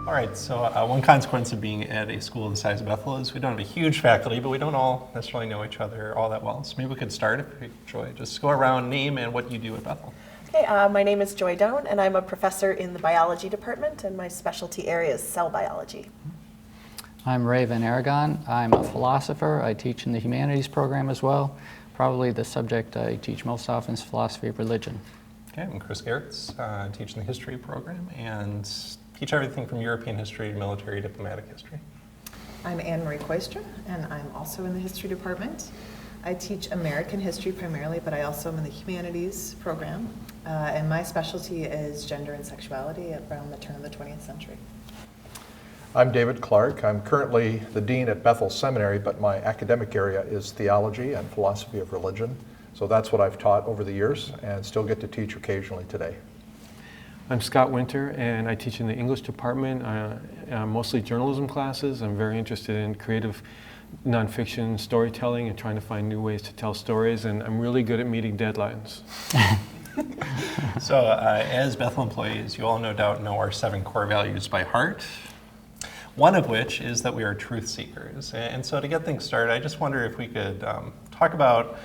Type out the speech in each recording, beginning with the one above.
All right, so one consequence of being at a school the size of Bethel is we don't have a huge faculty, but we don't all necessarily know each other all that well. So maybe we could start, if Joy, just go around, name and what you do at Bethel. Okay, my name is Joy Doan, and I'm a professor in the biology department, and my specialty area is cell biology. I'm Ray Van Aragon. I'm a philosopher. I teach in the humanities program as well. Probably the subject I teach most often is philosophy of religion. Okay, I'm Chris Gertz. I teach in the history program and teach everything from European history to military diplomatic history. I'm Anne Marie Koistra, and I'm also in the history department. I teach American history primarily, but I also am in the humanities program. And my specialty is gender and sexuality around the turn of the 20th century. I'm David Clark. I'm currently the dean at Bethel Seminary, but my academic area is theology and philosophy of religion. So that's what I've taught over the years and still get to teach occasionally today. I'm Scott Winter, and I teach in the English department, mostly journalism classes. I'm very interested in creative nonfiction storytelling and trying to find new ways to tell stories, and I'm really good at meeting deadlines. So as Bethel employees, you all no doubt know our 7 core values by heart, one of which is that we are truth seekers. And so to get things started, I just wonder if we could talk about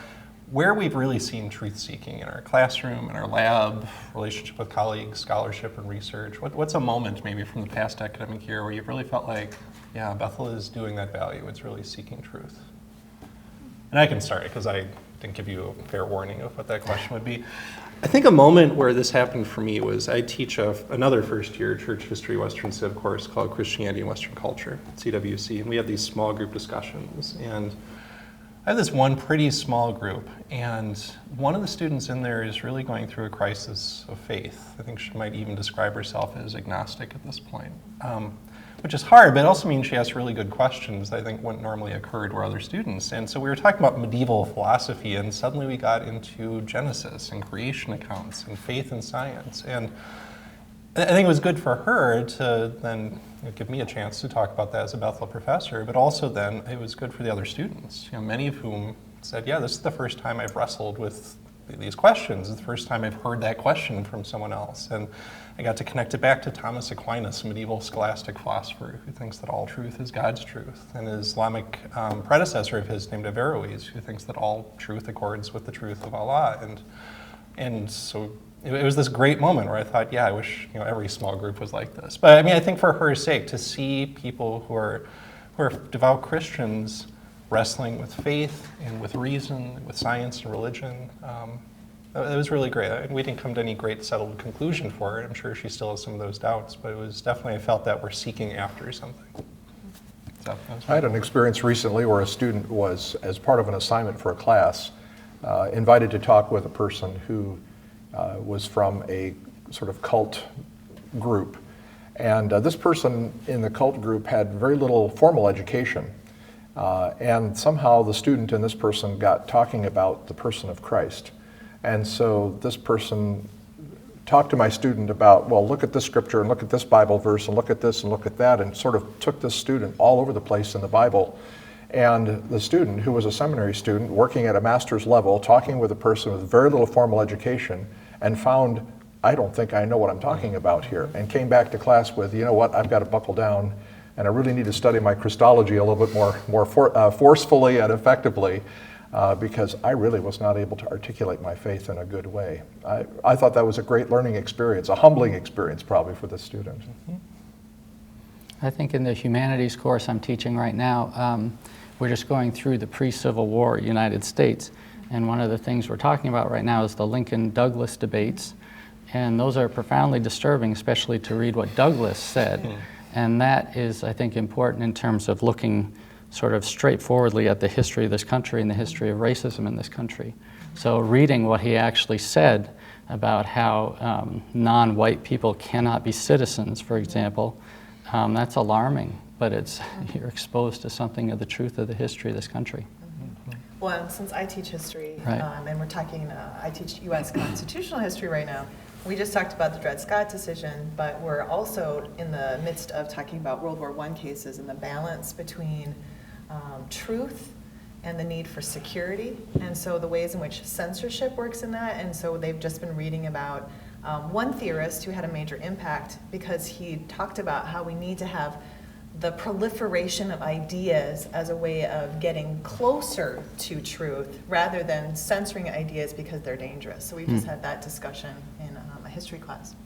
where we've really seen truth seeking in our classroom, in our lab, relationship with colleagues, scholarship and research. What's a moment maybe from the past academic year where you've really felt like, yeah, Bethel is doing that value, it's really seeking truth? And I can start because I didn't give you a fair warning of what that question would be. I think a moment where this happened for me was I teach another first-year church history Western Civ course called Christianity and Western Culture, CWC, and we have these small group discussions. And I have this one pretty small group, and one of the students in there is really going through a crisis of faith. I think she might even describe herself as agnostic at this point, which is hard, but it also means she asks really good questions that I think wouldn't normally occur to our other students. And so we were talking about medieval philosophy, and suddenly we got into Genesis and creation accounts and faith and science. And I think it was good for her to then give me a chance to talk about that as a Bethel professor, but also then it was good for the other students, many of whom said, yeah, this is the first time I've wrestled with these questions. It's the first time I've heard that question from someone else. And I got to connect it back to Thomas Aquinas, a medieval scholastic philosopher who thinks that all truth is God's truth, and an Islamic predecessor of his named Averroes, who thinks that all truth accords with the truth of Allah. And so it was this great moment where I thought, yeah, I wish every small group was like this. But I mean, I think for her sake, to see people who are devout Christians wrestling with faith and with reason, with science and religion, it was really great. We didn't come to any great settled conclusion for it. I'm sure she still has some of those doubts, but it was definitely, I felt that we're seeking after something. So, I had an experience recently where a student was, as part of an assignment for a class, invited to talk with a person who was from a sort of cult group. And this person in the cult group had very little formal education. And somehow the student and this person got talking about the person of Christ. And so this person talked to my student about, well, look at this scripture and look at this Bible verse and look at this and look at that, and sort of took this student all over the place in the Bible. And the student, who was a seminary student working at a master's level, talking with a person with very little formal education, and found, I don't think I know what I'm talking about here, and came back to class with, you know what, I've got to buckle down, and I really need to study my Christology a little bit more forcefully and effectively, because I really was not able to articulate my faith in a good way. I thought that was a great learning experience, a humbling experience probably for the student. I think in the humanities course I'm teaching right now, we're just going through the pre-Civil War United States. And one of the things we're talking about right now is the Lincoln-Douglas debates. And those are profoundly disturbing, especially to read what Douglas said. And that is, I think, important in terms of looking sort of straightforwardly at the history of this country and the history of racism in this country. So reading what he actually said about how non-white people cannot be citizens, for example, that's alarming, but you're exposed to something of the truth of the history of this country. Well, and since I teach history, Right. and we're talking, I teach U.S. constitutional history right now, we just talked about the Dred Scott decision, but we're also in the midst of talking about World War I cases and the balance between truth and the need for security, and so the ways in which censorship works in that. And so they've just been reading about One theorist who had a major impact because he talked about how we need to have the proliferation of ideas as a way of getting closer to truth rather than censoring ideas because they're dangerous. So we just had that discussion in a history class.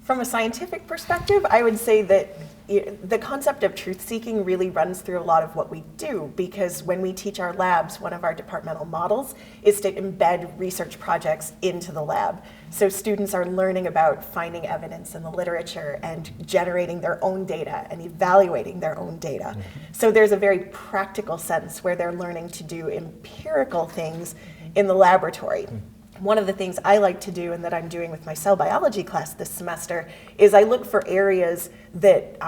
From a scientific perspective, I would say that the concept of truth-seeking really runs through a lot of what we do, because when we teach our labs, one of our departmental models is to embed research projects into the lab. So students are learning about finding evidence in the literature and generating their own data and evaluating their own data. So there's a very practical sense where they're learning to do empirical things in the laboratory. One of the things I like to do, and that I'm doing with my cell biology class this semester, is I look for areas that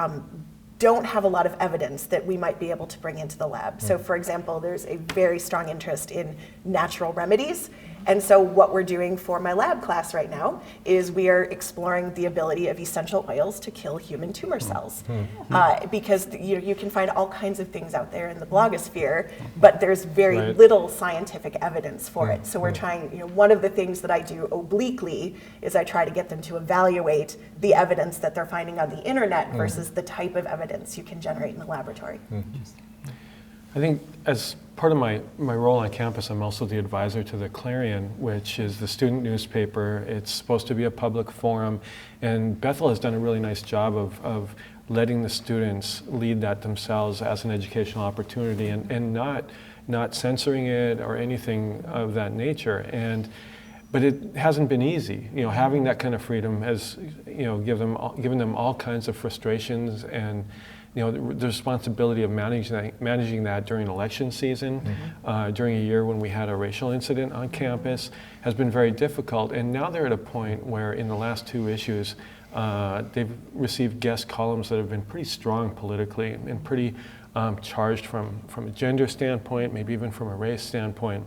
don't have a lot of evidence that we might be able to bring into the lab. So for example, there's a very strong interest in natural remedies. And so what we're doing for my lab class right now is we are exploring the ability of essential oils to kill human tumor cells. Because you can find all kinds of things out there in the blogosphere, but there's very little scientific evidence for it. So we're trying, one of the things that I do obliquely is I try to get them to evaluate the evidence that they're finding on the internet versus the type of evidence you can generate in the laboratory. I think as part of my role on campus, I'm also the advisor to the Clarion, which is the student newspaper. It's supposed to be a public forum, and Bethel has done a really nice job of letting the students lead that themselves as an educational opportunity and not censoring it or anything of that nature. But it hasn't been easy. Having that kind of freedom has given them all kinds of frustrations, and the responsibility of managing that during election season, during a year when we had a racial incident on campus, has been very difficult. And now they're at a point where in the last 2 issues, they've received guest columns that have been pretty strong politically and pretty charged from a gender standpoint, maybe even from a race standpoint.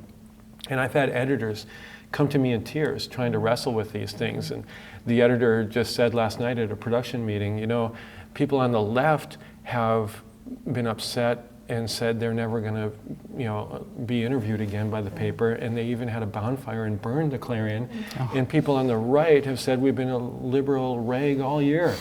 And I've had editors come to me in tears trying to wrestle with these things. And the editor just said last night at a production meeting, people on the left have been upset and said they're never going to, be interviewed again by the paper, and they even had a bonfire and burned the Clarion. And people on the right have said we've been a liberal rag all year.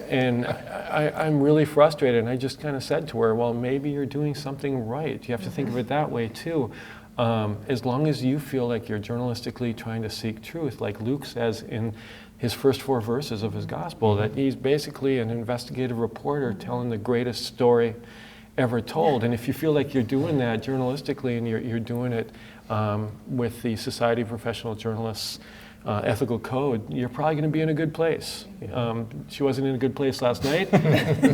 And I'm really frustrated, and I just kind of said to her, well, maybe you're doing something right. You have to think of it that way too. As long as you feel like you're journalistically trying to seek truth, like Luke says in his first 4 verses of his gospel, that he's basically an investigative reporter telling the greatest story ever told. And if you feel like you're doing that journalistically and you're doing it with the Society of Professional Journalists ethical code, you're probably going to be in a good place. She wasn't in a good place last night,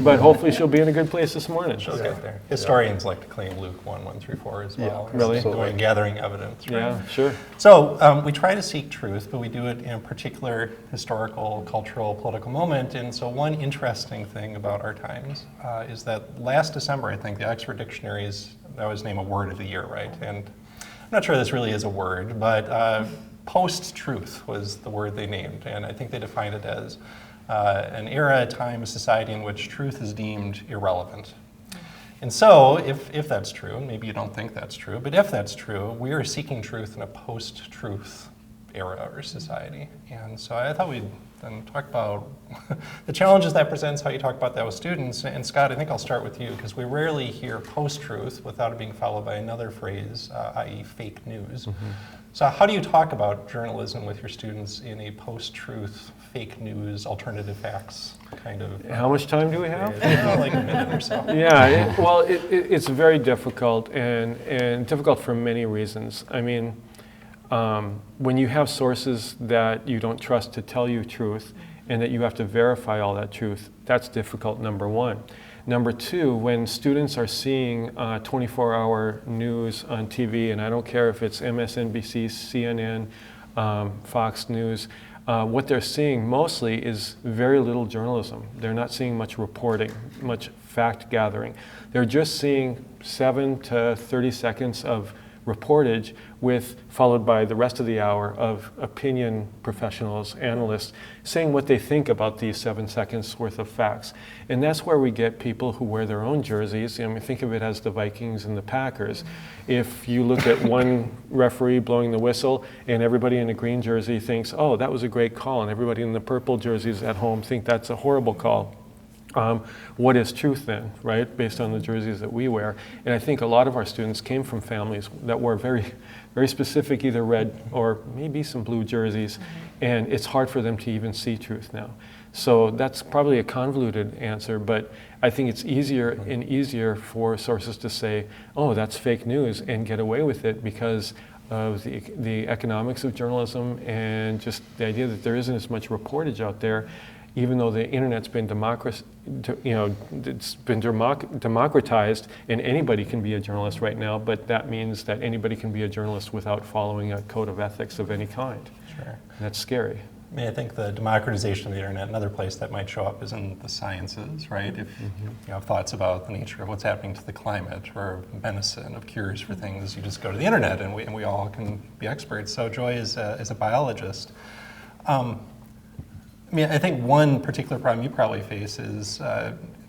but hopefully she'll be in a good place this morning. She'll get there. Historians like to claim Luke 1:1-4 as well. Really? Going gathering evidence. Right? Yeah, sure. So we try to seek truth, but we do it in a particular historical, cultural, political moment. And so one interesting thing about our times is that last December, I think, the Oxford Dictionaries, that was named a word of the year, right? And I'm not sure this really is a word, but post-truth was the word they named, and I think they defined it as an era, a time, a society in which truth is deemed irrelevant. And so, if that's true, and maybe you don't think that's true, but if that's true, we are seeking truth in a post-truth era or society. And so I thought we'd then talk about the challenges that presents, how you talk about that with students. And Scott, I think I'll start with you, because we rarely hear post-truth without it being followed by another phrase, i.e. fake news. So how do you talk about journalism with your students in a post-truth, fake news, alternative facts kind of? How much time do we have? Like a minute or so. Yeah, it's very difficult, and difficult for many reasons. I mean, when you have sources that you don't trust to tell you truth, and that you have to verify all that truth, that's difficult, number one. Number two, when students are seeing 24-hour news on TV, and I don't care if it's MSNBC, CNN, Fox News, what they're seeing mostly is very little journalism. They're not seeing much reporting, much fact gathering. They're just seeing 7 to 30 seconds of reportage followed by the rest of the hour of opinion professionals, analysts, saying what they think about these 7 seconds worth of facts. And that's where we get people who wear their own jerseys. I mean, think of it as the Vikings and the Packers. If you look at one referee blowing the whistle and everybody in a green jersey thinks, oh, that was a great call, and everybody in the purple jerseys at home think that's a horrible call. What is truth then, right, based on the jerseys that we wear? And I think a lot of our students came from families that wore very, very specific, either red or maybe some blue jerseys, and it's hard for them to even see truth now. So that's probably a convoluted answer, but I think it's easier and easier for sources to say, oh, that's fake news, and get away with it because of the economics of journalism and just the idea that there isn't as much reportage out there. Even though the internet's been democratized, and anybody can be a journalist right now, but that means that anybody can be a journalist without following a code of ethics of any kind. Sure. And that's scary. I mean, I think the democratization of the internet, another place that might show up is in the sciences, right? If you have thoughts about the nature of what's happening to the climate or medicine, of cures for things, you just go to the internet and we all can be experts. So Joy is a biologist. I mean, I think one particular problem you probably face is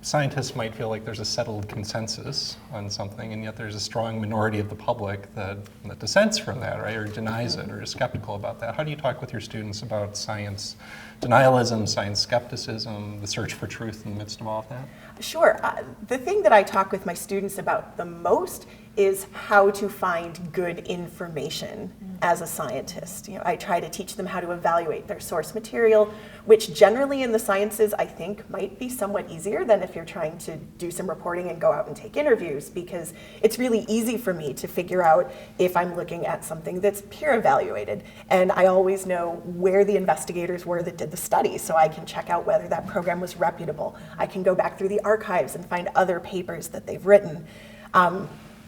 scientists might feel like there's a settled consensus on something, and yet there's a strong minority of the public that dissents from that, right, or denies it, or is skeptical about that. How do you talk with your students about science denialism, science skepticism, the search for truth in the midst of all of that? Sure. The thing that I talk with my students about the most is how to find good information as a scientist. I try to teach them how to evaluate their source material, which generally in the sciences I think might be somewhat easier than if you're trying to do some reporting and go out and take interviews, because it's really easy for me to figure out if I'm looking at something that's peer evaluated. And I always know where the investigators were that did the study, so I can check out whether that program was reputable. I can go back through the archives and find other papers that they've written.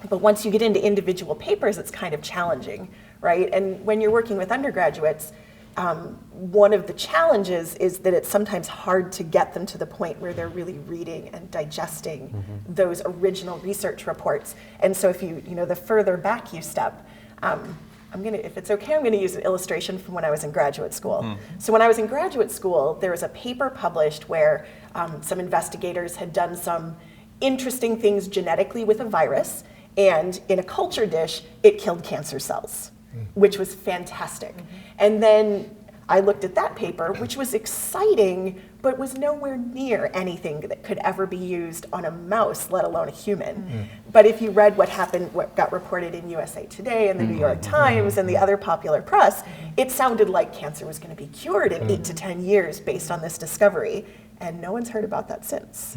But once you get into individual papers, it's kind of challenging, right? And when you're working with undergraduates, one of the challenges is that it's sometimes hard to get them to the point where they're really reading and digesting those original research reports. And so if the further back you step, if it's okay, I'm gonna use an illustration from when I was in graduate school. So when I was in graduate school, there was a paper published where some investigators had done some interesting things genetically with a virus, and in a culture dish, it killed cancer cells, which was fantastic. And then I looked at that paper, which was exciting, but was nowhere near anything that could ever be used on a mouse, let alone a human. But if you read what got reported in USA Today and the New York Times and the other popular press, it sounded like cancer was going to be cured in 8 to 10 years based on this discovery, and no one's heard about that since.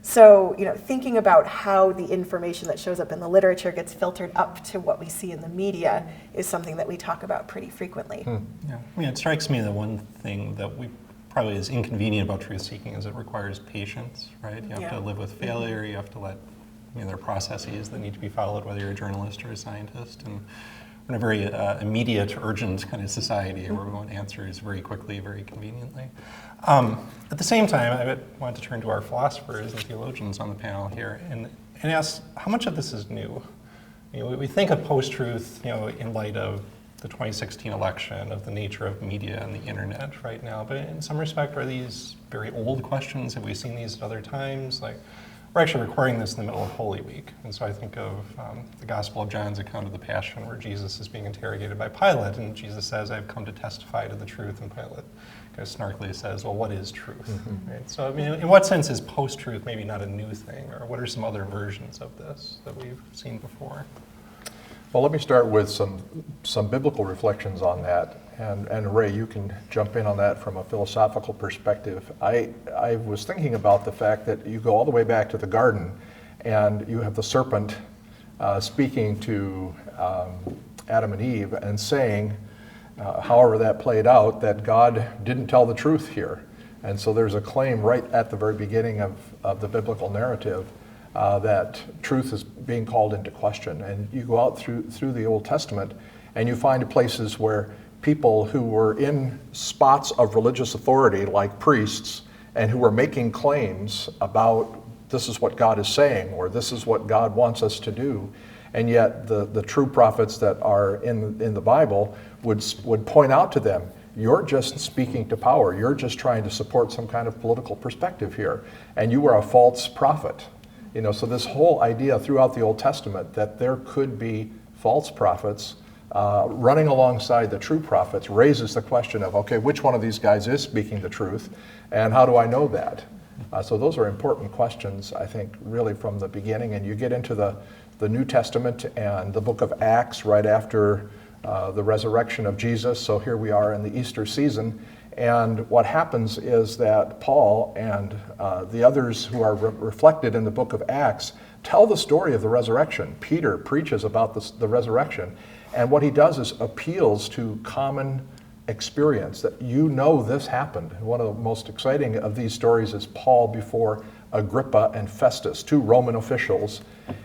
So, thinking about how the information that shows up in the literature gets filtered up to what we see in the media is something that we talk about pretty frequently. Yeah, I mean, it strikes me that one thing that we probably is inconvenient about truth-seeking is it requires patience, right? You have to live with failure, you have to let, there are processes that need to be followed, whether you're a journalist or a scientist, and we're in a very immediate, urgent kind of society where we want answers very quickly, very conveniently. At the same time, I want to turn to our philosophers and theologians on the panel here and ask how much of this is new? We think of post-truth, in light of the 2016 election, of the nature of media and the internet right now, but in some respect, are these very old questions? Have we seen these at other times? We're actually recording this in the middle of Holy Week, and so I think of the Gospel of John's account of the Passion, where Jesus is being interrogated by Pilate, and Jesus says, "I've come to testify to the truth," and Pilate kind of snarkily says, "Well, what is truth?" Right? So, in what sense is post-truth maybe not a new thing, or what are some other versions of this that we've seen before? Well, let me start with some biblical reflections on that, and Ray, you can jump in on that from a philosophical perspective. I was thinking about the fact that you go all the way back to the garden, and you have the serpent speaking to Adam and Eve and saying, however that played out, that God didn't tell the truth here. And so there's a claim right at the very beginning of the biblical narrative that truth is being called into question. And you go out through the Old Testament and you find places where people who were in spots of religious authority, like priests, and who were making claims about this is what God is saying, or this is what God wants us to do. And yet the true prophets that are in the Bible would point out to them, you're just speaking to power. You're just trying to support some kind of political perspective here. And you are a false prophet. So this whole idea throughout the Old Testament that there could be false prophets running alongside the true prophets raises the question of, okay, which one of these guys is speaking the truth, and how do I know that? So those are important questions, I think, really from the beginning. And you get into the New Testament and the book of Acts right after the resurrection of Jesus. So here we are in the Easter season. And what happens is that Paul and the others who are reflected in the book of Acts tell the story of the resurrection. Peter preaches about the resurrection. And what he does is appeals to common experience, that this happened. One of the most exciting of these stories is Paul before Agrippa and Festus, 2 Roman officials,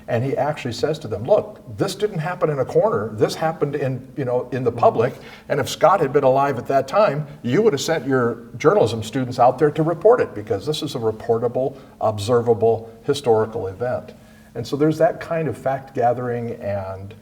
and he actually says to them, look, this didn't happen in a corner, this happened in the public, and if Scott had been alive at that time, you would have sent your journalism students out there to report it, because this is a reportable, observable, historical event. And so there's that kind of fact gathering and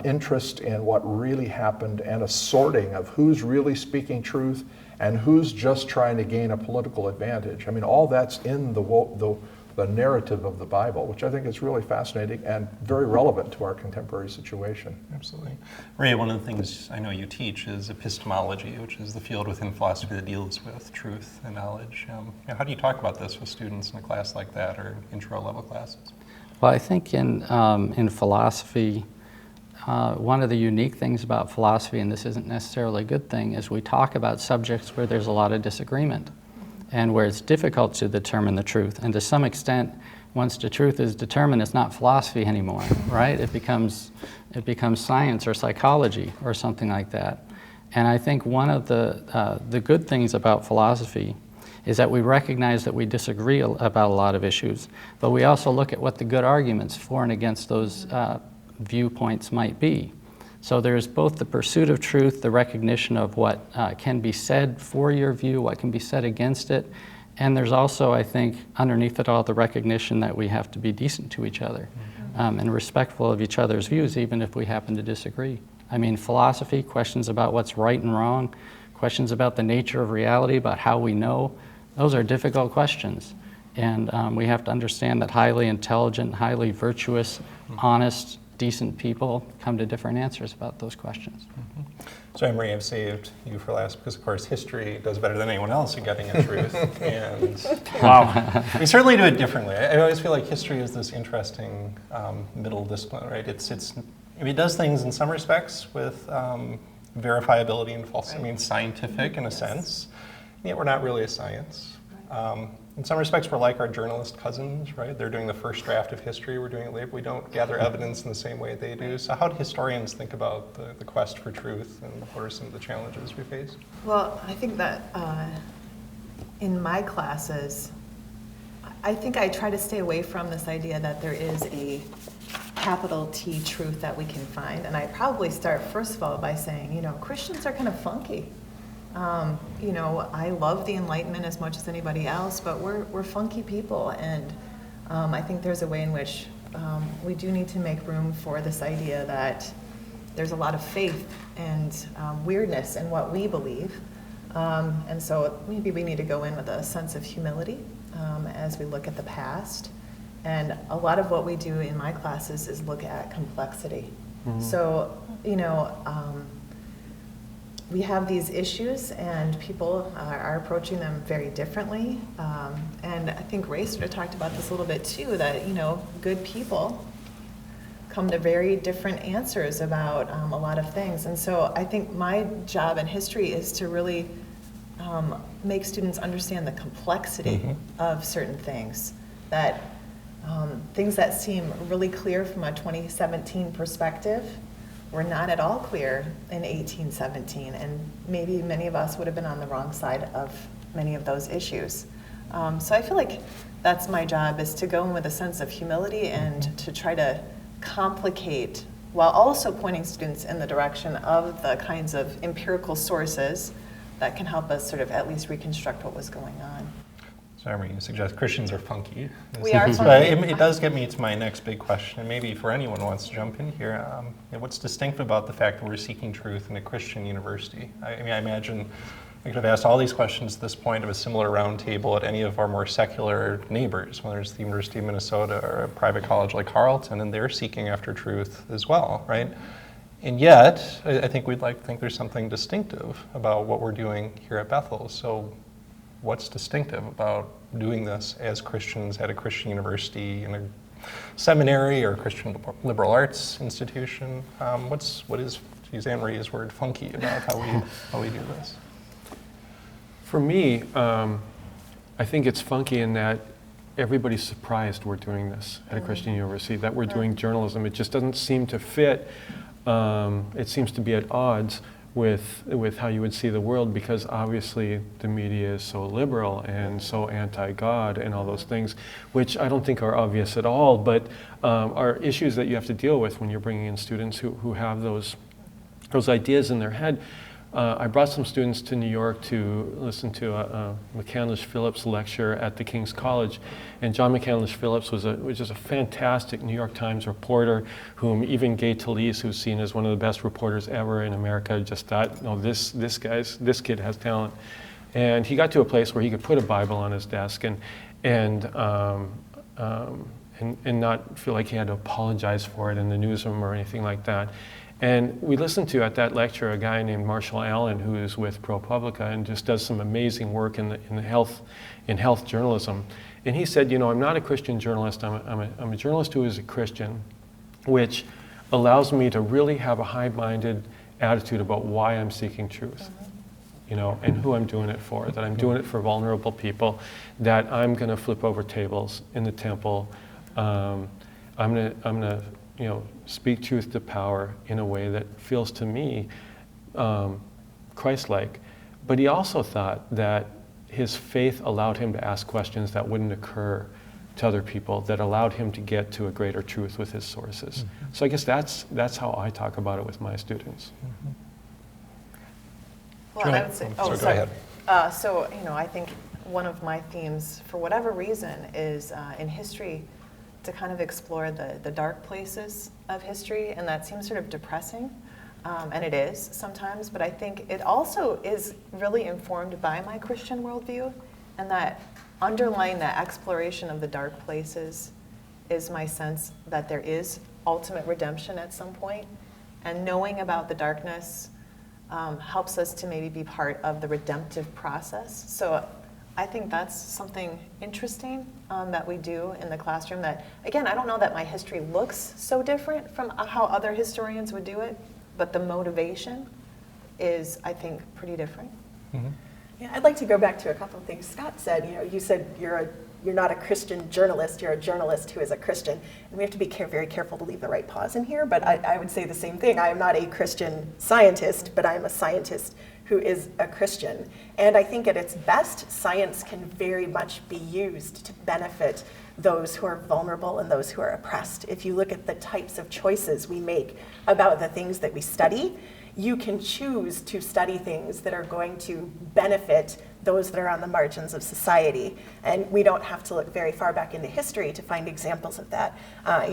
interest in what really happened, and a sorting of who's really speaking truth and who's just trying to gain a political advantage. I mean, all that's in the narrative of the Bible, which I think is really fascinating and very relevant to our contemporary situation. Absolutely. Ray, one of the things I know you teach is epistemology, which is the field within philosophy that deals with truth and knowledge. How do you talk about this with students in a class like that, or intro-level classes? Well, I think in philosophy, one of the unique things about philosophy, and this isn't necessarily a good thing, is we talk about subjects where there's a lot of disagreement and where it's difficult to determine the truth. And to some extent, once the truth is determined, it's not philosophy anymore, right? It becomes science or psychology or something like that. And I think one of the good things about philosophy is that we recognize that we disagree about a lot of issues, but we also look at what the good arguments for and against those viewpoints might be. So there's both the pursuit of truth, the recognition of what can be said for your view, what can be said against it, and there's also, I think, underneath it all, the recognition that we have to be decent to each other and respectful of each other's views, even if we happen to disagree. I mean, philosophy, questions about what's right and wrong, questions about the nature of reality, about how we know, those are difficult questions. And we have to understand that highly intelligent, highly virtuous, honest, decent people come to different answers about those questions. So Emery, I've saved you for last because, of course, history does better than anyone else at getting at truth. And wow, we certainly do it differently. I always feel like history is this interesting middle discipline, right? It does things in some respects with verifiability and false. I mean, scientific in a sense. And yet we're not really a science. In some respects, we're like our journalist cousins, right? They're doing the first draft of history, we're doing it later. We don't gather evidence in the same way they do. So how do historians think about the quest for truth, and what are some of the challenges we face? Well, I think that in my classes, I think I try to stay away from this idea that there is a capital T truth that we can find. And I probably start, first of all, by saying, Christians are kind of funky. I love the Enlightenment as much as anybody else, but we're funky people, and I think there's a way in which we do need to make room for this idea that there's a lot of faith and weirdness in what we believe, and so maybe we need to go in with a sense of humility as we look at the past. And a lot of what we do in my classes is look at complexity. Mm-hmm. So, we have these issues, and people are approaching them very differently. And I think Ray sort of talked about this a little bit too, that, good people come to very different answers about a lot of things. And so I think my job in history is to really make students understand the complexity of certain things, that things that seem really clear from a 2017 perspective were not at all clear in 1817, and maybe many of us would have been on the wrong side of many of those issues. So I feel like that's my job, is to go in with a sense of humility and to try to complicate, while also pointing students in the direction of the kinds of empirical sources that can help us sort of at least reconstruct what was going on. So Sorry, you suggest Christians are funky. We are But funky. it does get me to my next big question, and maybe for anyone who wants to jump in here. What's distinctive about the fact that we're seeking truth in a Christian university? I mean, I imagine I could have asked all these questions at this point of a similar roundtable at any of our more secular neighbors, whether it's the University of Minnesota or a private college like Carleton, and they're seeking after truth as well, right? And yet, I think we'd like to think there's something distinctive about what we're doing here at Bethel. So what's distinctive about doing this as Christians at a Christian university, in a seminary or a Christian liberal arts institution? What is, to use Anne Marie's word, funky about how we do this? For me, I think it's funky in that everybody's surprised we're doing this at a Christian university, that we're doing journalism. It just doesn't seem to fit. It seems to be at odds with how you would see the world, because obviously the media is so liberal and so anti-God and all those things, which I don't think are obvious at all, but are issues that you have to deal with when you're bringing in students who have those ideas in their head. I brought some students to New York to listen to a McCandlish Phillips lecture at the King's College, and John McCandlish Phillips was just a fantastic New York Times reporter, whom even Gay Talese, who's seen as one of the best reporters ever in America, just thought, no, this kid has talent. And he got to a place where he could put a Bible on his desk and not feel like he had to apologize for it in the newsroom or anything like that. And we listened to, at that lecture, a guy named Marshall Allen, who is with ProPublica and just does some amazing work in health journalism. And he said, you know, I'm not a Christian journalist, I'm a journalist who is a Christian, which allows me to really have a high-minded attitude about why I'm seeking truth, you know, and who I'm doing it for, that I'm doing it for vulnerable people, that I'm gonna flip over tables in the temple, I'm gonna you know, speak truth to power in a way that feels to me Christ-like. But he also thought that his faith allowed him to ask questions that wouldn't occur to other people, that allowed him to get to a greater truth with his sources. Mm-hmm. So I guess that's how I talk about it with my students. Mm-hmm. Well, and I would say, Go ahead. So, you know, I think one of my themes, for whatever reason, is in history, to kind of explore the dark places of history, and that seems sort of depressing, and it is sometimes, but I think it also is really informed by my Christian worldview, and that underlying that exploration of the dark places is my sense that there is ultimate redemption at some point, and knowing about the darkness helps us to maybe be part of the redemptive process. So I think that's something interesting that we do in the classroom that, again, I don't know that my history looks so different from how other historians would do it, but the motivation is, I think, pretty different. Mm-hmm. Yeah, I'd like to go back to a couple of things Scott said. You know, you said you're not a Christian journalist, you're a journalist who is a Christian. And we have to be very careful to leave the right pause in here, but I would say the same thing. I am not a Christian scientist, but I am a scientist who is a Christian. And I think at its best, science can very much be used to benefit those who are vulnerable and those who are oppressed. If you look at the types of choices we make about the things that we study, you can choose to study things that are going to benefit those that are on the margins of society. And we don't have to look very far back into history to find examples of that.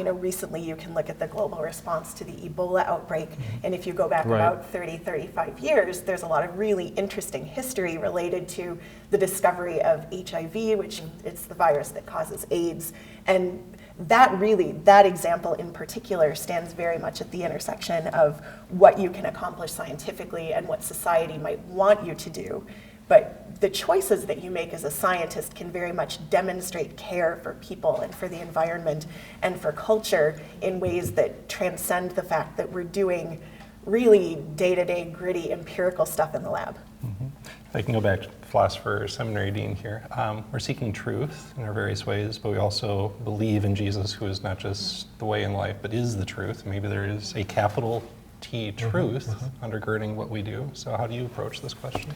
Recently you can look at the global response to the Ebola outbreak. And if you go back about 30, 35 years, there's a lot of really interesting history related to the discovery of HIV, which it's the virus that causes AIDS. And that example in particular stands very much at the intersection of what you can accomplish scientifically and what society might want you to do. But the choices that you make as a scientist can very much demonstrate care for people and for the environment and for culture in ways that transcend the fact that we're doing really day-to-day gritty empirical stuff in the lab. Mm-hmm. If I can go back to philosopher seminary dean here. We're seeking truth in our various ways, but we also believe in Jesus, who is not just the way in life, but is the truth. Maybe there is a capital T truth undergirding what we do. So how do you approach this question?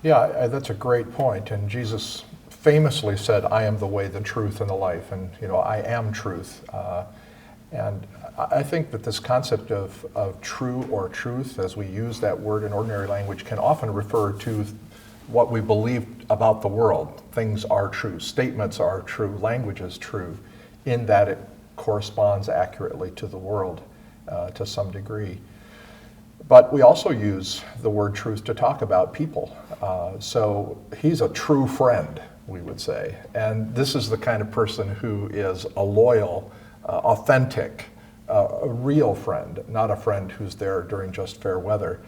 Yeah, that's a great point. And Jesus famously said, I am the way, the truth, and the life. And, I am truth. And I think that this concept of true or truth, as we use that word in ordinary language, can often refer to what we believe about the world. Things are true, statements are true, language is true, in that it corresponds accurately to the world to some degree. But we also use the word truth to talk about people. So he's a true friend, we would say. And this is the kind of person who is a loyal, authentic, a real friend, not a friend who's there during just fair weather.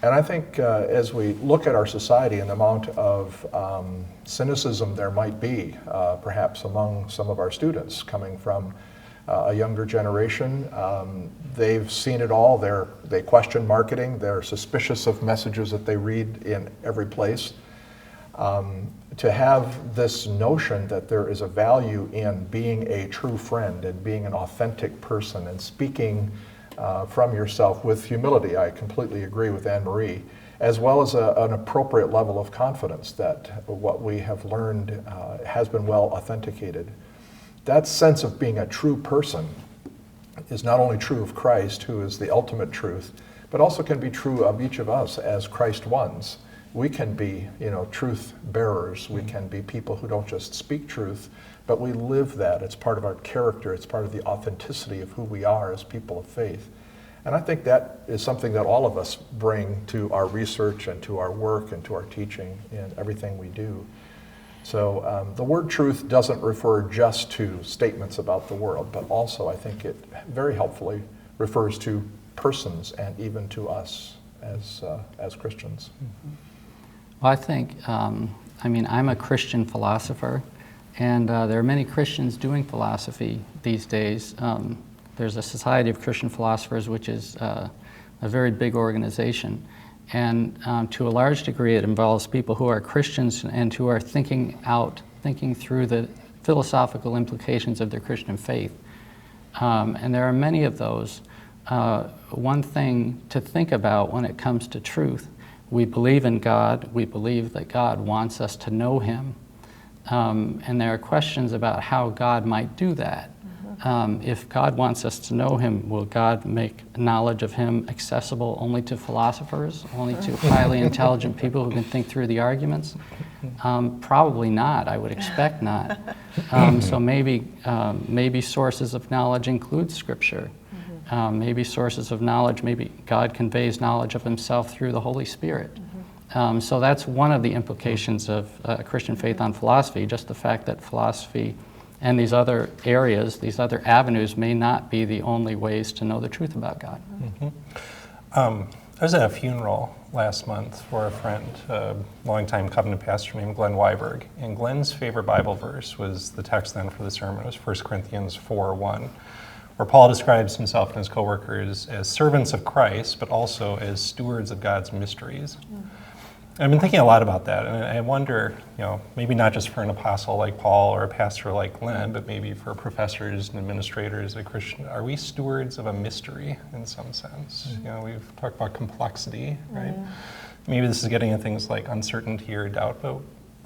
And I think as we look at our society and the amount of cynicism there might be, perhaps among some of our students coming from a younger generation, they've seen it all. They question marketing. They're suspicious of messages that they read in every place. To have this notion that there is a value in being a true friend and being an authentic person and speaking from yourself with humility, I completely agree with Anne-Marie, as well as an appropriate level of confidence that what we have learned has been well authenticated. That sense of being a true person is not only true of Christ, who is the ultimate truth, but also can be true of each of us as Christ ones. We can be, truth bearers. We can be people who don't just speak truth, but we live that. It's part of our character. It's part of the authenticity of who we are as people of faith. And I think that is something that all of us bring to our research and to our work and to our teaching in everything we do. So the word truth doesn't refer just to statements about the world, but also I think it very helpfully refers to persons and even to us as Christians. Mm-hmm. Well, I think, I'm a Christian philosopher, and there are many Christians doing philosophy these days. There's a Society of Christian Philosophers, which is a very big organization. And to a large degree, it involves people who are Christians and who are thinking through the philosophical implications of their Christian faith. And there are many of those. One thing to think about when it comes to truth: we believe in God, we believe that God wants us to know Him, and there are questions about how God might do that. If God wants us to know Him, will God make knowledge of Him accessible only to philosophers, only to highly intelligent people who can think through the arguments? Probably not. I would expect not. So maybe sources of knowledge include Scripture. Maybe sources of knowledge, maybe God conveys knowledge of Himself through the Holy Spirit. So that's one of the implications of Christian faith on philosophy, just the fact that philosophy and these other areas, these other avenues, may not be the only ways to know the truth about God. I was at a funeral last month for a friend, a longtime covenant pastor named Glenn Weiberg. And Glenn's favorite Bible verse was the text then for the sermon. It was 1 Corinthians 4:1, where Paul describes himself and his co-workers as servants of Christ, but also as stewards of God's mysteries. I've been thinking a lot about that, and I wonder, maybe not just for an apostle like Paul or a pastor like Glenn, but maybe for professors and administrators at Christian, are we stewards of a mystery in some sense? We've talked about complexity, right? Maybe this is getting at things like uncertainty or doubt, but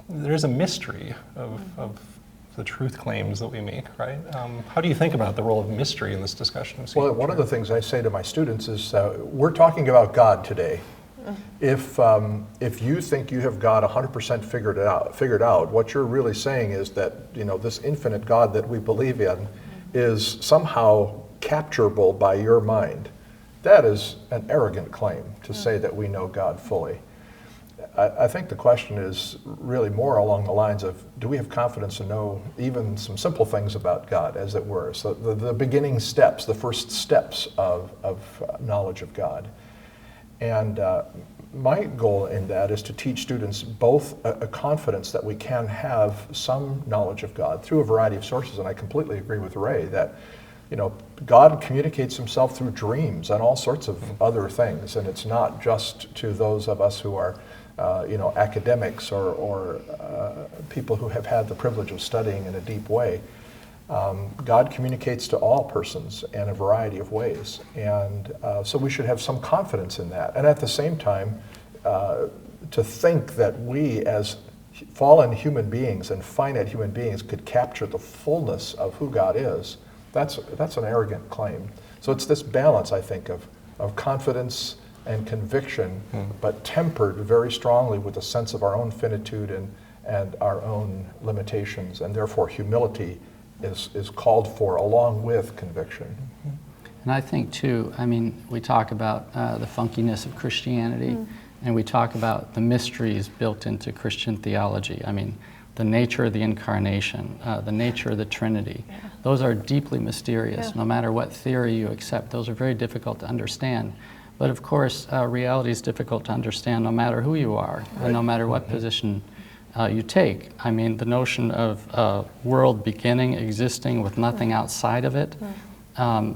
there's a mystery of the truth claims that we make, right? How do you think about the role of mystery in this discussion? Well, one of the things I say to my students is, we're talking about God today. If you think you have God 100% figured out, what you're really saying is that this infinite God that we believe in is somehow capturable by your mind. That is an arrogant claim to say that we know God fully. I think the question is really more along the lines of, do we have confidence to know even some simple things about God, as it were? So the beginning steps, the first steps of knowledge of God. And my goal in that is to teach students both a confidence that we can have some knowledge of God through a variety of sources. And I completely agree with Ray that God communicates Himself through dreams and all sorts of other things. And it's not just to those of us who are academics or people who have had the privilege of studying in a deep way. God communicates to all persons in a variety of ways, and so we should have some confidence in that. And at the same time, to think that we as fallen human beings and finite human beings could capture the fullness of who God is, that's an arrogant claim. So it's this balance, I think, of confidence and conviction, but tempered very strongly with a sense of our own finitude and our own limitations, and therefore humility is called for along with conviction. And I think too, I mean, we talk about the funkiness of Christianity, and we talk about the mysteries built into Christian theology. I mean, the nature of the incarnation, the nature of the Trinity. Yeah. Those are deeply mysterious. Yeah. No matter what theory you accept, those are very difficult to understand. But of course, reality is difficult to understand no matter who you are, and no matter what position you take. I mean, the notion of a world beginning, existing with nothing outside of it,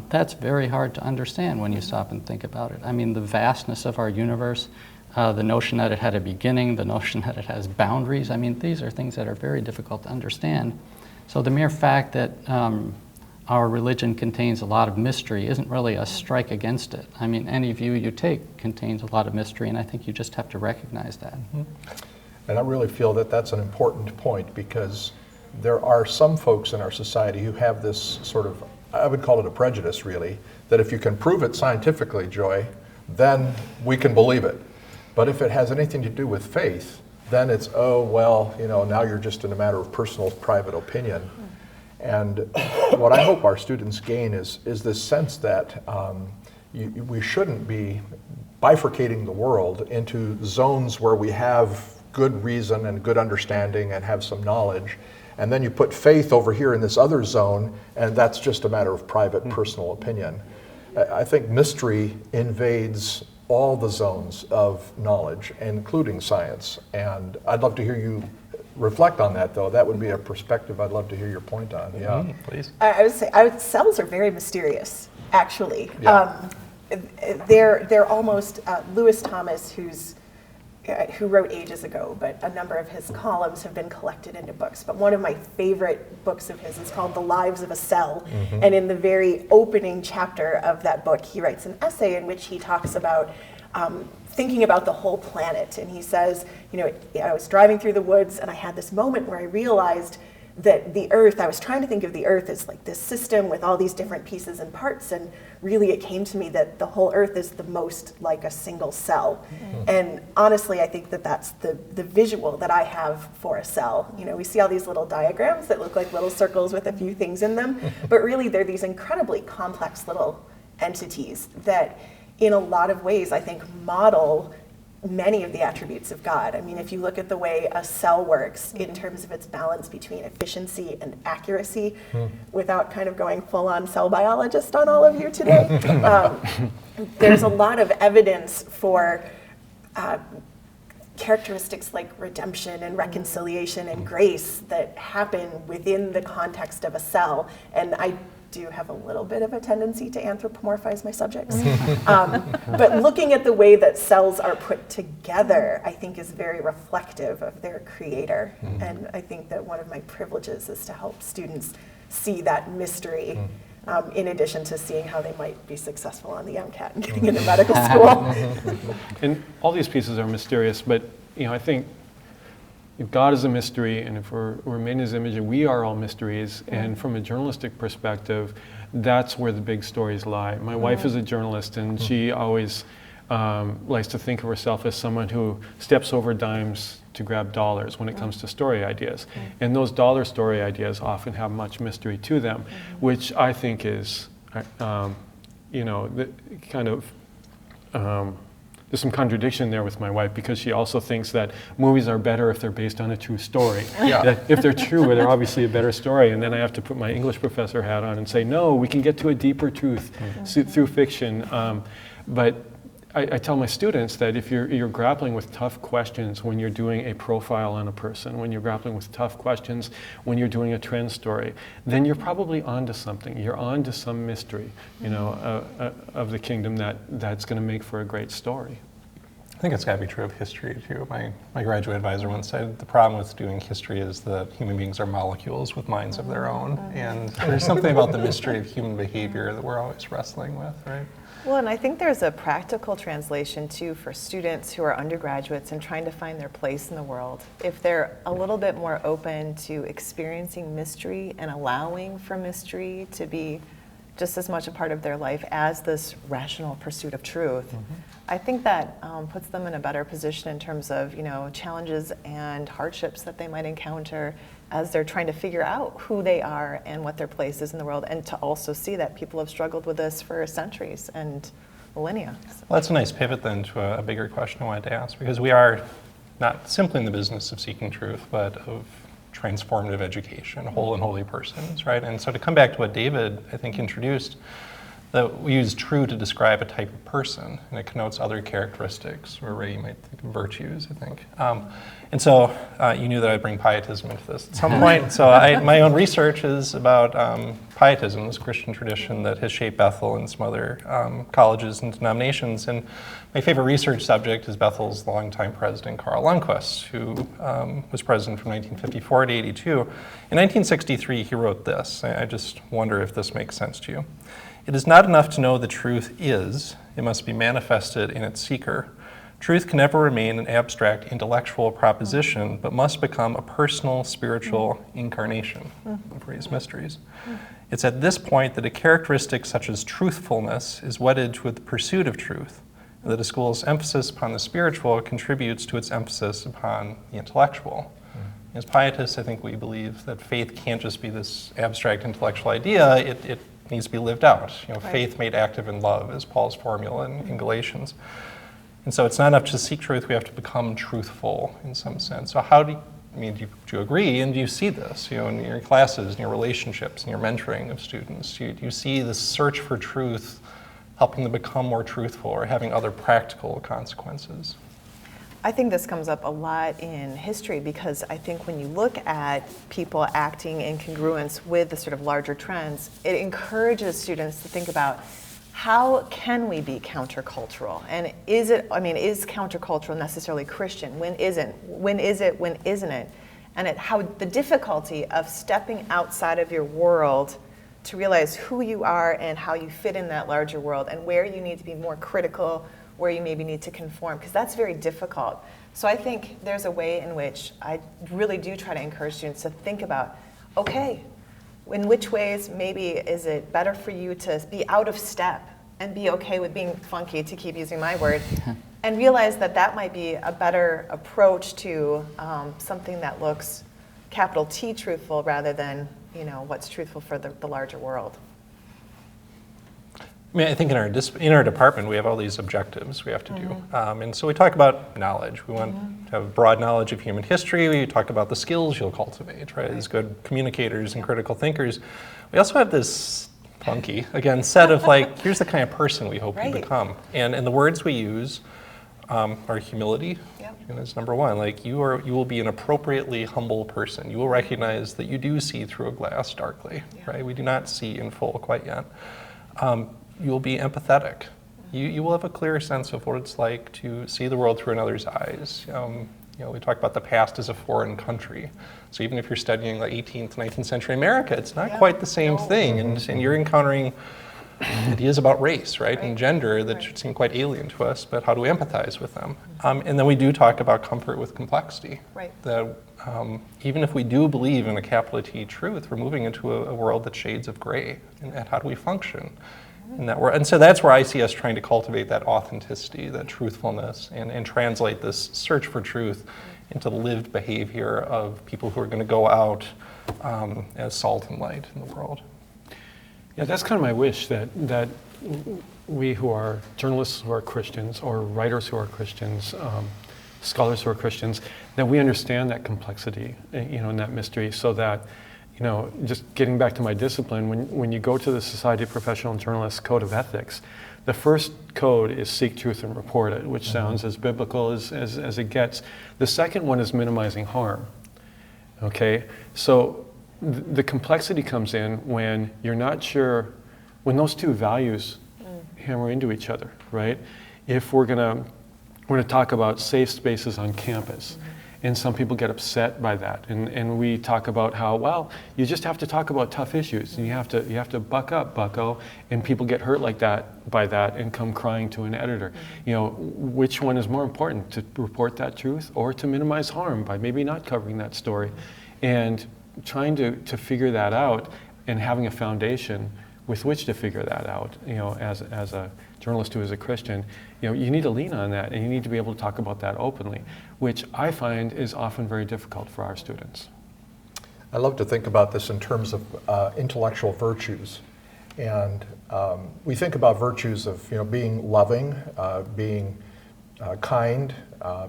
that's very hard to understand when you stop and think about it. I mean, the vastness of our universe, the notion that it had a beginning, the notion that it has boundaries, I mean, these are things that are very difficult to understand. So the mere fact that our religion contains a lot of mystery isn't really a strike against it. I mean, any view you take contains a lot of mystery, and I think you just have to recognize that. And I really feel that that's an important point, because there are some folks in our society who have this sort of, I would call it a prejudice really, that if you can prove it scientifically, Joy, then we can believe it. But if it has anything to do with faith, then it's, oh, well, you know, now you're just in a matter of personal, private opinion. And what I hope our students gain is this sense that we shouldn't be bifurcating the world into zones where we have good reason and good understanding and have some knowledge, and then you put faith over here in this other zone, and that's just a matter of private, personal opinion. I think mystery invades all the zones of knowledge, including science, and I'd love to hear you reflect on that, though. That would be a perspective I'd love to hear your point on. Yeah, Please. I would say cells are very mysterious, actually. Yeah. They're almost Lewis Thomas, who wrote ages ago, but a number of his columns have been collected into books. But one of my favorite books of his is called The Lives of a Cell. And in the very opening chapter of that book, he writes an essay in which he talks about thinking about the whole planet. And he says, you know, I was driving through the woods and I had this moment where I realized that the Earth, I was trying to think of the Earth as like this system with all these different pieces and parts, and really it came to me that the whole Earth is the most like a single cell. And honestly, I think that that's the visual that I have for a cell. You know, we see all these little diagrams that look like little circles with a few things in them, but really they're these incredibly complex little entities that in a lot of ways I think model many of the attributes of God. I mean, if you look at the way a cell works in terms of its balance between efficiency and accuracy, without kind of going full-on cell biologist on all of you today, there's a lot of evidence for characteristics like redemption and reconciliation and grace that happen within the context of a cell. And I do have a little bit of a tendency to anthropomorphize my subjects. But looking at the way that cells are put together, I think is very reflective of their creator. And I think that one of my privileges is to help students see that mystery, in addition to seeing how they might be successful on the MCAT and getting into medical school. And all these pieces are mysterious, but you know, I think if God is a mystery, and if we're made in His image, and we are all mysteries, and from a journalistic perspective, that's where the big stories lie. My wife is a journalist, and she always likes to think of herself as someone who steps over dimes to grab dollars when it comes to story ideas. And those dollar story ideas often have much mystery to them, which I think is, you know, the kind of, there's some contradiction there with my wife, because she also thinks that movies are better if they're based on a true story. That if they're true, they're obviously a better story. And then I have to put my English professor hat on and say, no, we can get to a deeper truth through fiction. But I tell my students that if you're grappling with tough questions when you're doing a profile on a person, when you're grappling with tough questions when you're doing a trend story, then you're probably onto something. You're onto some mystery, you know, of the kingdom that's going to make for a great story. I think it's got to be true of history too. My graduate advisor once said the problem with doing history is that human beings are molecules with minds of their own, and there's something about the mystery of human behavior that we're always wrestling with, right? Well, and I think there's a practical translation too for students who are undergraduates and trying to find their place in the world. If they're a little bit more open to experiencing mystery and allowing for mystery to be just as much a part of their life as this rational pursuit of truth. I think that puts them in a better position in terms of, challenges and hardships that they might encounter as they're trying to figure out who they are and what their place is in the world, and to also see that people have struggled with this for centuries and millennia. Well, that's a nice pivot then to a bigger question I wanted to ask, because we are not simply in the business of seeking truth, but of transformative education, whole and holy persons, right? And so to come back to what David, I think, introduced, that we use true to describe a type of person, and it connotes other characteristics, or Ray, you might think of virtues, I think. And so you knew that I'd bring pietism into this at some point. So my own research is about pietism, this Christian tradition that has shaped Bethel and some other colleges and denominations. And my favorite research subject is Bethel's longtime president, Carl Lundquist, who was president from 1954 to 82. In 1963, he wrote this. I just wonder if this makes sense to you. It is not enough to know the truth is, it must be manifested in its seeker. Truth can never remain an abstract intellectual proposition, but must become a personal spiritual incarnation of Ray's mysteries. It's at this point that a characteristic such as truthfulness is wedded to the pursuit of truth, and that a school's emphasis upon the spiritual contributes to its emphasis upon the intellectual. As pietists, I think we believe that faith can't just be this abstract intellectual idea, it needs to be lived out. Faith made active in love is Paul's formula in Galatians. And so it's not enough to seek truth, we have to become truthful in some sense. So how do you agree, and do you see this, in your classes, in your relationships, in your mentoring of students? Do you see this search for truth helping them become more truthful or having other practical consequences? I think this comes up a lot in history, because I think when you look at people acting in congruence with the sort of larger trends, it encourages students to think about how can we be countercultural? And is countercultural necessarily Christian? When isn't? When is it? When isn't it? And how the difficulty of stepping outside of your world to realize who you are and how you fit in that larger world, and where you need to be more critical, where you maybe need to conform, because that's very difficult. So I think there's a way in which I really do try to encourage students to think about, okay, in which ways maybe is it better for you to be out of step and be okay with being funky, to keep using my word, and realize that that might be a better approach to something that looks capital T truthful rather than what's truthful for the larger world. I think in our department we have all these objectives we have to do, and so we talk about knowledge. We want to have broad knowledge of human history. We talk about the skills you'll cultivate, right? As good communicators and critical thinkers. We also have this funky, again, set of here's the kind of person we hope you become, and the words we use are humility. And it's number one. You will be an appropriately humble person. You will recognize that you do see through a glass darkly, right? We do not see in full quite yet. You will be empathetic. You will have a clear sense of what it's like to see the world through another's eyes. We talk about the past as a foreign country. So even if you're studying 18th, 19th century America, it's not quite the same thing. And you're encountering ideas about race, right, and gender that should seem quite alien to us, but how do we empathize with them? And then we do talk about comfort with complexity. That even if we do believe in a capital T truth, we're moving into a world that shades of gray. And how do we function in that world? And so that's where I see us trying to cultivate that authenticity, that truthfulness, and translate this search for truth into the lived behavior of people who are going to go out as salt and light in the world. Yeah, that's kind of my wish, that we who are journalists who are Christians, or writers who are Christians, scholars who are Christians, that we understand that complexity, and that mystery, so that, just getting back to my discipline, when you go to the Society of Professional Journalists Code of Ethics, the first code is seek truth and report it, which sounds as biblical as it gets. The second one is minimizing harm. Okay, so the complexity comes in when you're not sure, when those two values hammer into each other, right? If we're gonna talk about safe spaces on campus, and some people get upset by that, and we talk about how, well, you just have to talk about tough issues, and you have to buck up, bucko, and people get hurt by that and come crying to an editor. Which one is more important, to report that truth or to minimize harm by maybe not covering that story? And trying to figure that out and having a foundation with which to figure that out. As a journalist who is a Christian, you need to lean on that, and you need to be able to talk about that openly, which I find is often very difficult for our students. I love to think about this in terms of intellectual virtues. And we think about virtues of being loving, being kind,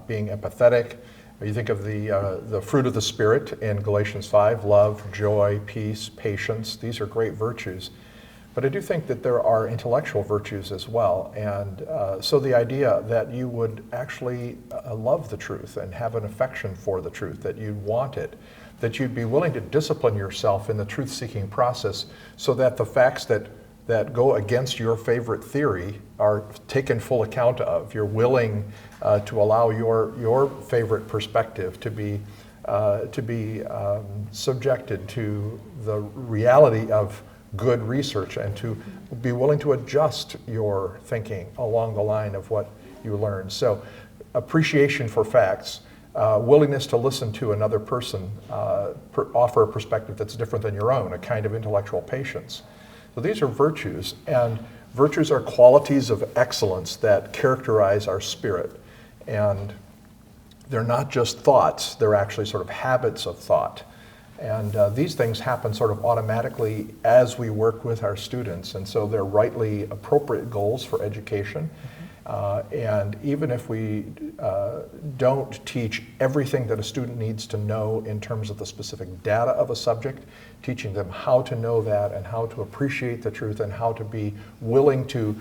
being empathetic. You think of the fruit of the Spirit in Galatians 5, love, joy, peace, patience. These are great virtues. But I do think that there are intellectual virtues as well. And so the idea that you would actually love the truth and have an affection for the truth, that you'd want it, that you'd be willing to discipline yourself in the truth-seeking process so that the facts that go against your favorite theory are taken full account of. You're willing to allow your favorite perspective to be subjected to the reality of good research, and to be willing to adjust your thinking along the line of what you learn. So appreciation for facts, willingness to listen to another person offer a perspective that's different than your own, a kind of intellectual patience. So these are virtues, and virtues are qualities of excellence that characterize our spirit. And they're not just thoughts, they're actually sort of habits of thought. And these things happen sort of automatically as we work with our students, and so they're rightly appropriate goals for education. And even if we don't teach everything that a student needs to know in terms of the specific data of a subject, teaching them how to know that and how to appreciate the truth and how to be willing to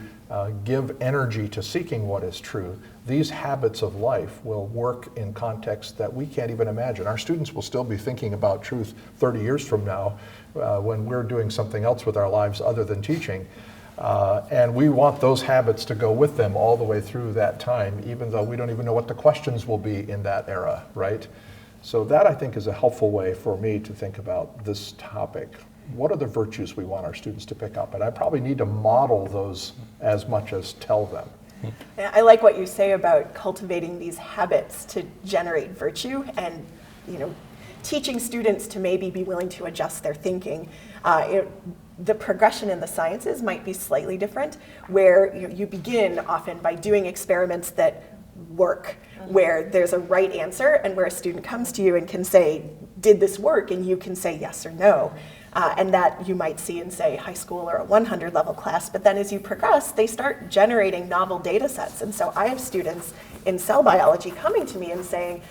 give energy to seeking what is true, these habits of life will work in contexts that we can't even imagine. Our students will still be thinking about truth 30 years from now when we're doing something else with our lives other than teaching. And we want those habits to go with them all the way through that time, even though we don't even know what the questions will be in that era, right? So that, I think, is a helpful way for me to think about this topic. What are the virtues we want our students to pick up? And I probably need to model those as much as tell them. Yeah, I like what you say about cultivating these habits to generate virtue, and teaching students to maybe be willing to adjust their thinking. The progression in the sciences might be slightly different, where you begin often by doing experiments that work, where there's a right answer and where a student comes to you and can say, did this work? And you can say yes or no. And that you might see in, say, high school or a 100 level class. But then as you progress, they start generating novel data sets. And so I have students in cell biology coming to me and saying,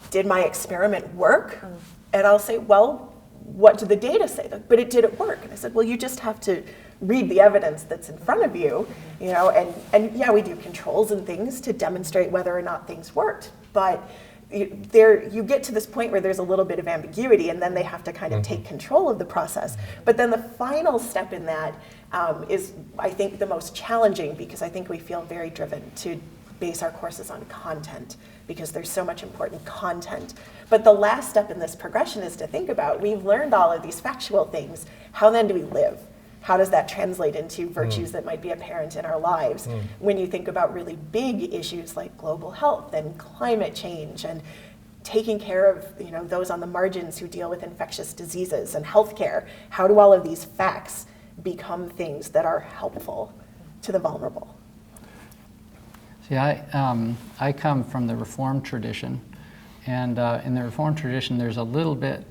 did my experiment work? And I'll say, well, what do the data say? But it didn't work. And I said, well, you just have to read the evidence that's in front of you, and yeah, we do controls and things to demonstrate whether or not things worked. But you get to this point where there's a little bit of ambiguity, and then they have to kind of take control of the process. But then the final step in that is, I think, the most challenging, because I think we feel very driven to base our courses on content, because there's so much important content. But the last step in this progression is to think about, we've learned all of these factual things, how then do we live? How does that translate into virtues that might be apparent in our lives? When you think about really big issues like global health and climate change and taking care of those on the margins who deal with infectious diseases and healthcare, how do all of these facts become things that are helpful to the vulnerable? See, I come from the Reformed tradition, and in the Reformed tradition there's a little bit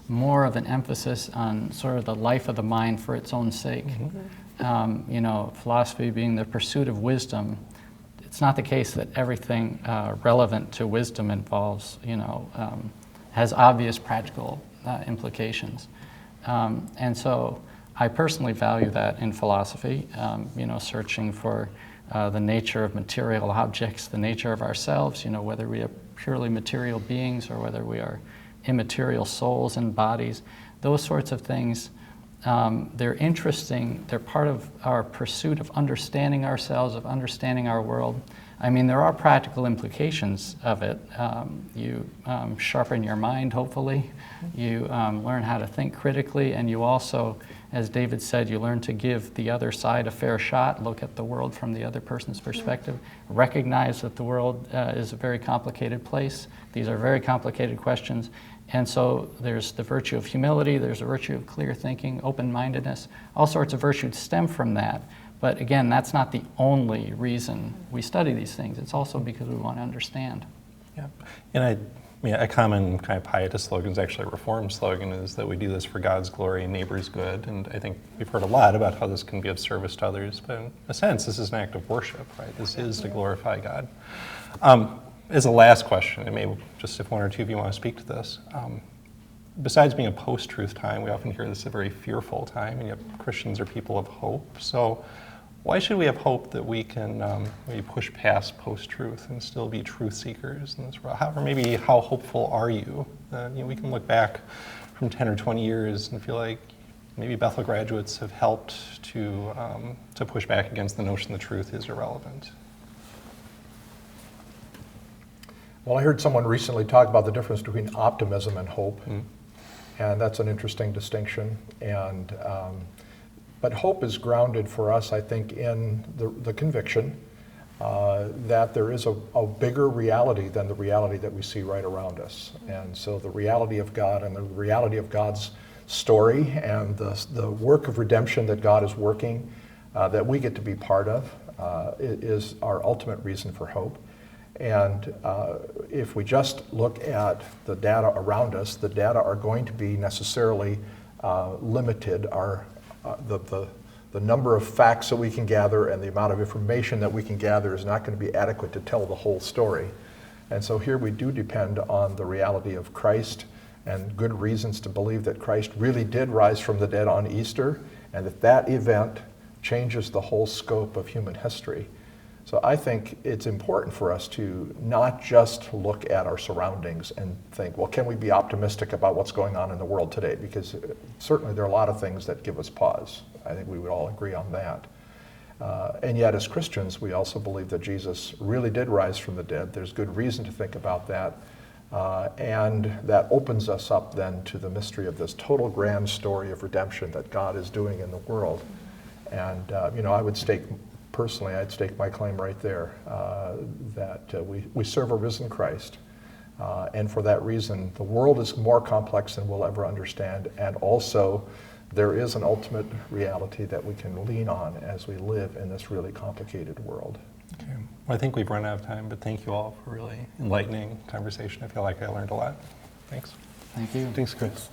more of an emphasis on sort of the life of the mind for its own sake. Philosophy being the pursuit of wisdom. It's not the case that everything relevant to wisdom involves, has obvious practical implications. And so I personally value that in philosophy, searching for the nature of material objects, the nature of ourselves, whether we are purely material beings or whether we are immaterial souls and bodies. Those sorts of things, they're interesting. They're part of our pursuit of understanding ourselves, of understanding our world. I mean, there are practical implications of it. You sharpen your mind, hopefully. You learn how to think critically, and you also, as David said, you learn to give the other side a fair shot, look at the world from the other person's perspective, recognize that the world is a very complicated place. These are very complicated questions. And so there's the virtue of humility, there's a virtue of clear thinking, open-mindedness. All sorts of virtues stem from that. But again, that's not the only reason we study these things. It's also because we want to understand. Yeah, and a common kind of pietist slogan is actually a Reform slogan, is that we do this for God's glory and neighbor's good. And I think we've heard a lot about how this can be of service to others, but in a sense, this is an act of worship, right? This is to glorify God. As a last question, and maybe just if one or two of you want to speak to this, besides being a post-truth time, we often hear this is a very fearful time, and yet Christians are people of hope. So why should we have hope that we can maybe push past post-truth and still be truth seekers in this world? Or maybe how hopeful are you? We can look back from 10 or 20 years and feel like maybe Bethel graduates have helped to push back against the notion that truth is irrelevant. Well, I heard someone recently talk about the difference between optimism and hope, and that's an interesting distinction. And but hope is grounded for us, I think, in the conviction that there is a bigger reality than the reality that we see right around us. And so the reality of God and the reality of God's story and the work of redemption that God is working, that we get to be part of, is our ultimate reason for hope. And if we just look at the data around us, the data are going to be necessarily limited. The number of facts that we can gather and the amount of information that we can gather is not going to be adequate to tell the whole story. And so here we do depend on the reality of Christ and good reasons to believe that Christ really did rise from the dead on Easter, and that event changes the whole scope of human history. So I think it's important for us to not just look at our surroundings and think, well, can we be optimistic about what's going on in the world today? Because certainly there are a lot of things that give us pause. I think we would all agree on that. And yet as Christians, we also believe that Jesus really did rise from the dead. There's good reason to think about that. And that opens us up then to the mystery of this total grand story of redemption that God is doing in the world. And, I would personally, I'd stake my claim right there, that we serve a risen Christ. And for that reason, the world is more complex than we'll ever understand. And also, there is an ultimate reality that we can lean on as we live in this really complicated world. Okay. Well, I think we've run out of time, but thank you all for a really enlightening conversation. I feel like I learned a lot. Thanks. Thank you. Thanks, Chris.